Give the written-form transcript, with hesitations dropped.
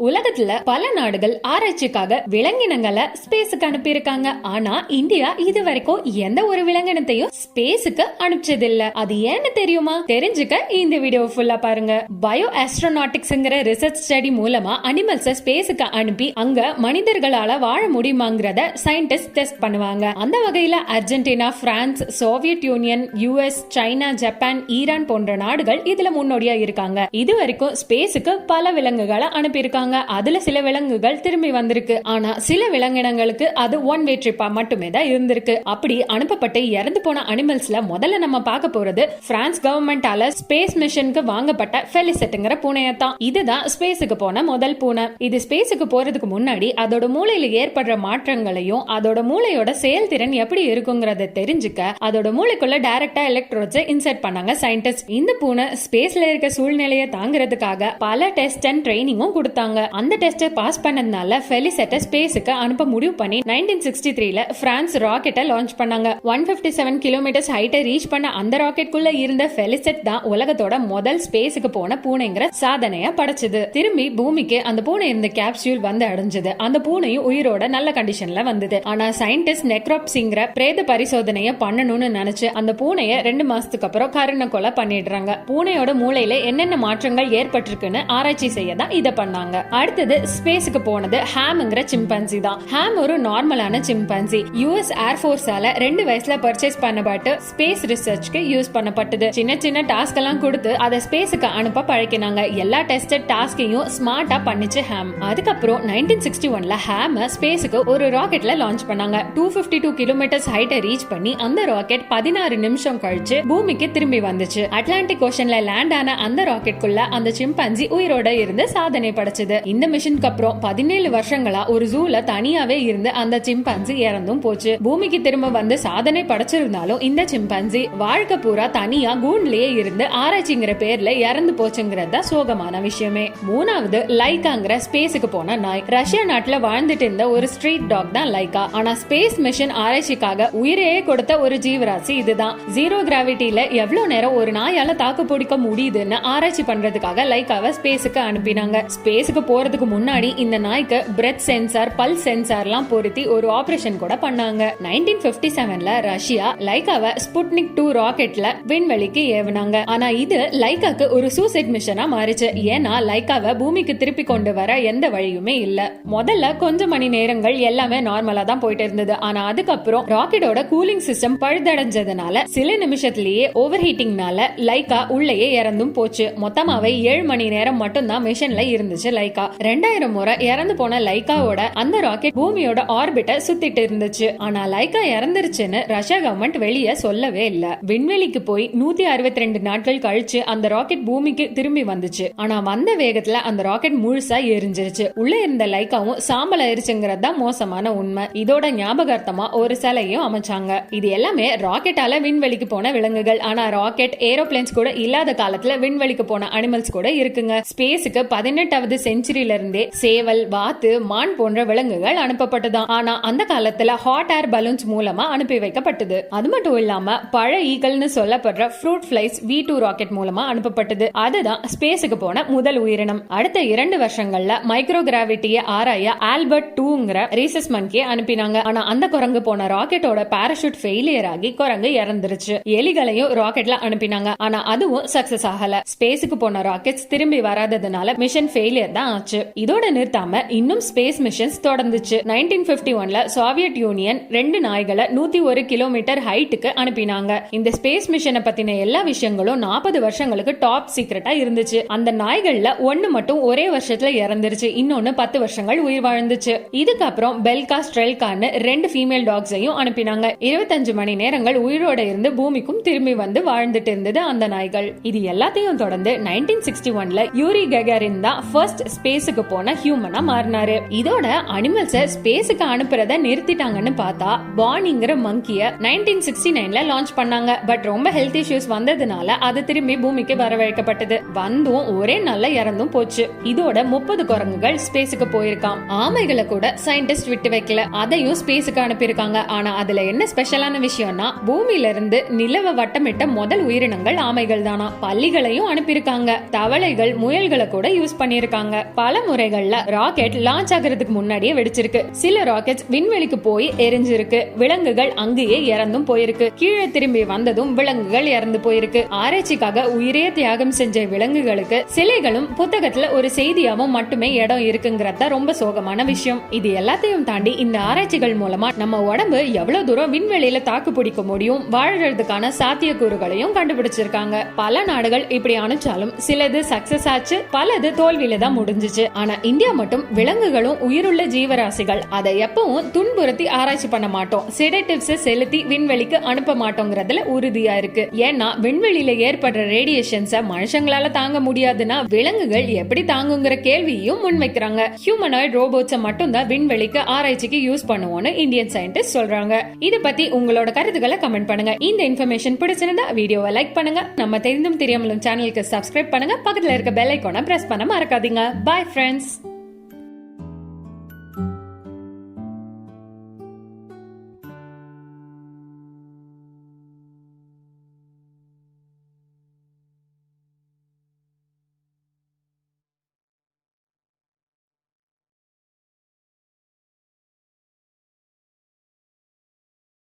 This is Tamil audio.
உலகத்துல பல நாடுகள் ஆராய்ச்சிக்காக விலங்கினங்களை ஸ்பேஸுக்கு அனுப்பியிருக்காங்க. ஆனா இந்தியா இது வரைக்கும் எந்த ஒரு விலங்கினத்தையும் ஸ்பேஸுக்கு அனுப்பிச்சதில்ல. அது ஏன்னு தெரியுமா? தெரிஞ்சுக்க இந்த வீடியோ ஃபுல்லா பாருங்க. பயோ ஆஸ்ட்ரோநாட்டிக்ஸ்ங்கிற ரிசர்ச் ஸ்டடி மூலமா அனிமல்ஸ ஸ்பேஸுக்கு அனுப்பி அங்க மனிதர்களால வாழ முடியுமாங்கிறத சயின்டிஸ்ட் டெஸ்ட் பண்ணுவாங்க. அந்த வகையில Argentina, France, Soviet union, US, China, Japan, Iran போன்ற நாடுகள் இதுல முன்னோடியா இருக்காங்க. இது வரைக்கும் ஸ்பேஸுக்கு பல விலங்குகளை அனுப்பியிருக்காங்க. அதுல சில விலங்குகள் திரும்பி வந்திருக்கு. ஆனா சில விலங்கினங்களுக்கு அது ஒன் வே ட்ரிப்பா மட்டுமே தான் இருந்திருக்கு. அப்படி அனுப்பப்பட்டு இறந்து போன அனிமல்ஸ்ல முதல்ல நம்ம பார்க்க போறது பிரான்ஸ் கவர்மெண்டால ஸ்பேஸ் மிஷனுக்கு வாங்கப்பட்ட ஃபெலிசெட்ங்கிற பூனையத்தான். இதுதான் ஸ்பேஸுக்கு போன முதல் பூனை. இது ஸ்பேஸுக்கு போறதுக்கு முன்னாடி அதோட மூளையில ஏற்படுற மாற்றங்களையும் அதோட மூளையோட செயல்திறன் எப்படி இருக்குங்கிறத தெரிஞ்சுக்க அதோட மூளைக்குள்ள டைரக்டா எலக்ட்ரோட்ஸை இன்சர்ட் பண்ணாங்க சயின்டிஸ்ட். இந்த பூனை ஸ்பேஸ்ல இருக்க சூழ்நிலையை தாங்கிறதுக்காக பல டெஸ்ட் அண்ட் ட்ரைனிங்கும் கொடுத்தாங்க. அந்த டெஸ்ட் பாஸ் பண்ணதுனால ஃபெலிசெட்டை ஸ்பேஸுக்கு அனுப்ப முடிவு பண்ணி 1963ல பிரான்ஸ் ராக்கெட்டை லான்ச் பண்ணாங்க. 157 கிலோமீட்டர்ஸ் ஹைட்டை ரீச் பண்ண அந்த ராக்கெட்டுக்குள்ள இருந்த ஃபெலிசெட் தான் உலகத்தோட முதல் ஸ்பேஸுக்கு போன பூனைங்கிற சாதனையா படைச்சது. திரும்பி பூமிக்கு அந்த பூனை இருந்த கேப்சூல் வந்து அடைஞ்சது. அந்த பூனையும் உயிரோட நல்ல கண்டிஷன்ல வந்தது. ஆனா சயின்டிஸ்ட் நெக்ரோப்சிங்கிற பிரேத பரிசோதனைய பண்ணணும்னு நினைச்சு அந்த பூனைய 2 மாசத்துக்கு அப்புறம் கருணை கொலை பண்ணிடுறாங்க. பூனையோட மூளையில என்னென்ன மாற்றங்கள் ஏற்பட்டிருக்குன்னு ஆராய்ச்சி செய்ய தான் இத பண்ணாங்க. அடுத்தது ஸ்பேஸுக்கு போனது ஹாம்ங்கிற சிம்பன்சி தான். ஹாம் ஒரு நார்மலான சிம்பன்சி. யுஎஸ் ஏர்ஃபோர்ஸால 2 வயசுல பர்ச்சேஸ் பண்ணப்பட்டு ஸ்பேஸ் ரிசர்ச்க்கு யூஸ் பண்ணப்பட்டது. சின்ன சின்ன டாஸ்க் எல்லாம் கொடுத்து அதை ஸ்பேஸுக்கு அனுப்ப பழக்கினாங்க. எல்லா டெஸ்டட் டாஸ்கையும் ஸ்மார்ட்டா பண்ணிச்சு ஹாம். அதுக்கப்புறம் 1961ல ஹாம் ஸ்பேஸுக்கு ஒரு ராக்கெட்ல லான்ச் பண்ணாங்க. 252 கிலோமீட்டர்ஸ் ஹைட்டை ரீச் பண்ணி அந்த ராக்கெட் 16 நிமிஷம் கழிச்சு பூமிக்கு திரும்பி வந்துச்சு. அட்லாண்டிக் ஓஷன்ல லேண்ட் ஆன அந்த ராக்கெட்குள்ள அந்த சிம்பன்சி உயிரோட இருந்து சாதனை படைச்சது. இந்த மிஷனுக்கு அப்புறம் 17 வருஷங்களா ஒரு ஜூல தனியாவே இருந்து அந்த சிம்பன்சி இறந்தும் போச்சு. பூமிக்கு திரும்ப வந்து சாதனை படைச்சிருந்தாலும் இந்த சிம்பன்சி வாழ்க்கை பூரா தனியா கூண்லயே இருந்து ஆராய்ச்சிங்கிற பேர்ல இறந்து போச்சுங்கிறதா சோகமான விஷயமே. மூணாவது லைகாங்கிற ஸ்பேஸுக்கு போன நாய். ரஷ்யா நாட்டுல வாழ்ந்துட்டு இருந்த ஒரு ஸ்ட்ரீட் டாக் தான் லைகா. ஆனா ஸ்பேஸ் மிஷன் ஆராய்ச்சிக்காக உயிரையே கொடுத்த ஒரு ஜீவராசி இதுதான். ஜீரோ கிராவிட்டியில எவ்வளவு நேரம் ஒரு நாயால தாக்கு பிடிக்க முடியுதுன்னு ஆராய்ச்சி பண்றதுக்காக லைகாவை ஸ்பேஸுக்கு அனுப்பினாங்க. ஸ்பேஸுக்கு போறதுக்கு முன்னாடி இந்த நாய்க்கு பிரெத் சென்சார், பல்ஸ் சென்சார்லாம் பொருத்தி ஒரு ஆபரேஷன் கூட பண்ணாங்க. 1957ல ரஷ்யா லைகாவை ஸ்புட்னிக் 2 ராக்கெட்ல விண்வெளிக்கு ஏவுனாங்க. ஆனா இது லைகாக்கு ஒரு சூசைட் மிஷனா மாறிச்சு. ஏன்னா லைகாவை பூமிக்கு திருப்பி கொண்டு வர எந்த வழியுமே இல்ல. முதல்ல கொஞ்சம் மணி நேரங்கள் எல்லாமே நார்மலா தான் போயிட்டு இருந்தது. ஆனா அதுக்கப்புறம் ராக்கெட்டோட கூலிங் சிஸ்டம் பழுதடைஞ்சதுனால சில நிமிஷத்திலேயே ஓவர் ஹீட்டிங்னால லைகா உள்ளேயே இறந்தும் போச்சு. மொத்தமாவே 7 மணி நேரம் மட்டும் தான் மிஷன்ல இருந்துச்சு லைகா. 2000 முறை இறந்து போன லைகாவோட அந்த ராக்கெட் பூமியோட ஆர்பிட்ட சுத்திட்டு இருந்துச்சு. ஆனா லைகா இறந்துருச்சுன்னு ரஷ்யா கவர்மெண்ட் வெளியே சொல்லவே இல்ல. விண்வெளிக்கு போய் 162 நாட்கள் கழிச்சு அந்த ராக்கெட் பூமிக்கு திரும்பி வந்துச்சு. ஆனா வந்த வேகத்துல அந்த ராக்கெட் முழுசா எரிஞ்சிருச்சு. உள்ள இருந்த லைகாவும் சாம்பல் ஆயிருச்சுங்கிறது தான் மோசமான உண்மை. இதோட ஞாபகார்த்தமா ஒரு சிலையும் அமைச்சாங்க. இது எல்லாமே ராக்கெட்டால விண்வெளிக்கு போன விலங்குகள். ஆனா ராக்கெட், ஏரோப்ளேன்ஸ் கூட இல்லாத காலத்துல விண்வெளிக்கு போன அனிமல்ஸ் கூட இருக்குங்க. ஸ்பேஸுக்கு 18வது செஞ்சுரியில இருந்தே சேவல், வாத்து, மான் போன்ற விலங்குகள் அனுப்பப்பட்டதாம். ஆனா அந்த காலத்துல ஹாட் ஏர் பலூன்ஸ் மூலமா அனுப்பி வைக்கப்பட்டது. அது மட்டும் இல்லாம பழ ஈகள்னு சொல்லப்படுற ஃப்ரூட் ஃபிளைஸ் V2 ராக்கெட் மூலமா அனுப்பப்பட்டது. அதுதான் ஸ்பேஸுக்கு போன முதல் உயிரினம். அடுத்த 2 வருஷங்கள்ல மைக்ரோ கிராவிட்டியை ஆராய ஆல்பர்ட் 2ங்கிற ரீசஸ் மங்கியை அனுப்பினாங்க. ஆனா அந்த குரங்கு போன ராக்கெட்டோட பாராசூட் ஃபெயிலியர் ஆகி குரங்கு இறந்துருச்சு. எலிகளையும் ராக்கெட்ல அனுப்பினாங்க. ஆனா அதுவும் சக்சஸ் ஆகல. ஸ்பேஸுக்கு போன ராக்கெட்ஸ் திரும்பி வராததுனால மிஷன் ஃபெயிலியர் தான் ஆச்சு. இதோட நிறுத்தாம இன்னும் ஸ்பேஸ் மிஷன்ஸ் தொடர்ந்துச்சு. 1951ல சோவியத் யூனியன் 2 நாய்களை 101 கிலோமீட்டர் ஹைட்டுக்கு அனுப்பினாங்க. இந்த ஸ்பேஸ் மிஷனை பத்தின எல்லா விஷயங்களும் 40 வருஷங்களுக்கு டாப் சீக்ரெட்டா இருந்துச்சு. அந்த நாய்கள்ல ஒன்னு மட்டும் ஒரே வருஷத்துல இறந்துருச்சு. இன்னொன்னு 10 வருஷங்கள் உயிர் வாழ்ந்துச்சு. இதுக்கப்புறம் பெல்கா, ஸ்ட்ரெல்கான்னு 2 ஃபீமேல் டாக்ஸையும் அனுப்பினாங்க. 25 மணி நேரங்கள் உயிரோட இருந்து பூமிக்கும் திரும்பி வந்து வாழ்ந்துட்டு இருந்தது அந்த நாய்கள். இது எல்லாத்தையும் தொடர்ந்து 1961ல யூரி ககாரின் தான் ஃபர்ஸ்ட் ஸ்பேஸுக்கு போன ஹியூமனா மாறினாரு. இதோட அனிமல்ஸ ஸ்பேஸுக்கு அனுப்புறத நிறுத்திட்டாங்கன்னு பார்த்தா பானிங்கிற மங்கிய 1969ல லான்ச் பண்ணாங்க. பட் ரொம்ப ஹெல்த் இஷ்யூஸ் வந்ததுனால அது திரும்பி பூமிக்கு வரவழைக்கப்பட்டது. வந்தும் ஒரே நாள்ல இறந்தும் போச்சு. இதோட 30 குரங்குகள் ஸ்பேஸுக்கு போயிருக்காம். ஆமைகளை கூட சயின்டிஸ்ட் விட்டு வைக்கல. அதையும் ஸ்பேஸுக்கு அனுப்பியிருக்காங்க. ஆனா அதுல என்ன ஸ்பெஷலான விஷயம்னா பூமியில இருந்து நிலவ வட்டமிட்ட முதல் உயிரினங்கள் ஆமைகள் தானா. பள்ளிகளையும் அனுப்பியிருக்காங்க. தவளைகள், முயல்களை கூட யூஸ் பண்ணிருக்காங்க. பல முறைகள்ல ராக்கெட் லான்ச் ஆகிறதுக்கு முன்னாடியே வெடிச்சிருக்கு. சில ராக்கெட்ஸ் விண்வெளிக்கு போய் எரிஞ்சிருக்கு. விலங்குகள் அங்கேயே இறந்தும் போயிருக்கு. கீழே திரும்பி வந்ததும் விலங்குகள் இறந்து போயிருக்கு. ஆராய்ச்சிக்காக உயிரே தியாகம் செஞ்ச விலங்குகளுக்கு சிலைகளும் புத்தகத்துல ஒரு செய்தியாவும் மட்டுமே இடம் இருக்குங்கிறத ரொம்ப சோகமான விஷயம். இது எல்லாத்தையும் தாண்டி இந்த ஆராய்ச்சிகள் மூலமா நம்ம உடம்பு எவ்வளவு தூரம் விண்வெளியில தாக்கு பிடிக்க முடியும், வாழ்றதுக்கான சாத்தியக்கூறுகளையும் கண்டுபிடிச்சிருக்காங்க. பல நாடுகள் இப்படி அனுப்பிச்சாலும் சிலது சக்சஸ் ஆச்சு, பலது தோல்வியில தான் முடிஞ்சிச்சு. ஆனா இந்தியா மட்டும் விலங்குகளும் உயிருள்ள ஜீவராசிகள், அதை எப்பவும் துன்புறுத்தி ஆராய்ச்சி பண்ண மாட்டோம், செடேட்டிவ்ஸ் செலுத்தி விண்வெளிக்கு அனுப்ப மாட்டோங்கிறதுல உறுதியா இருக்கு. ஏன்னா விண்வெளியில ஏற்படுற ரேடியேஷன்ஸ மனுஷங்களால தாங்க முடியாதுன்னா விலங்குகள் எப்படி தாங்குங்கிற கேள்வியையும் முன்வைக்கிறாங்க. ஹியூமனாய்டு ரோபோட்ஸை மட்டும் தான் விண்வெளிக்கு ஆராய்ச்சிக்கு யூஸ் பண்ணுவோம்னு இந்தியன் சயின்டிஸ்ட் சொல்றாங்க. இத பத்தி உங்களோட கருத்துக்களை கமெண்ட் பண்ணுங்க. இந்த இன்ஃபர்மேஷன் பிடிச்சிருந்தா வீடியோவை லைக் பண்ணுங்க. நம்ம தெரிந்தும் தெரியாமலும் சேனலுக்கு சப்ஸ்கிரைப் பண்ணுங்க. பக்கத்துல இருக்க பெல் ஐகானை பிரஸ் பண்ண மறக்காதீங்க. Bye friends.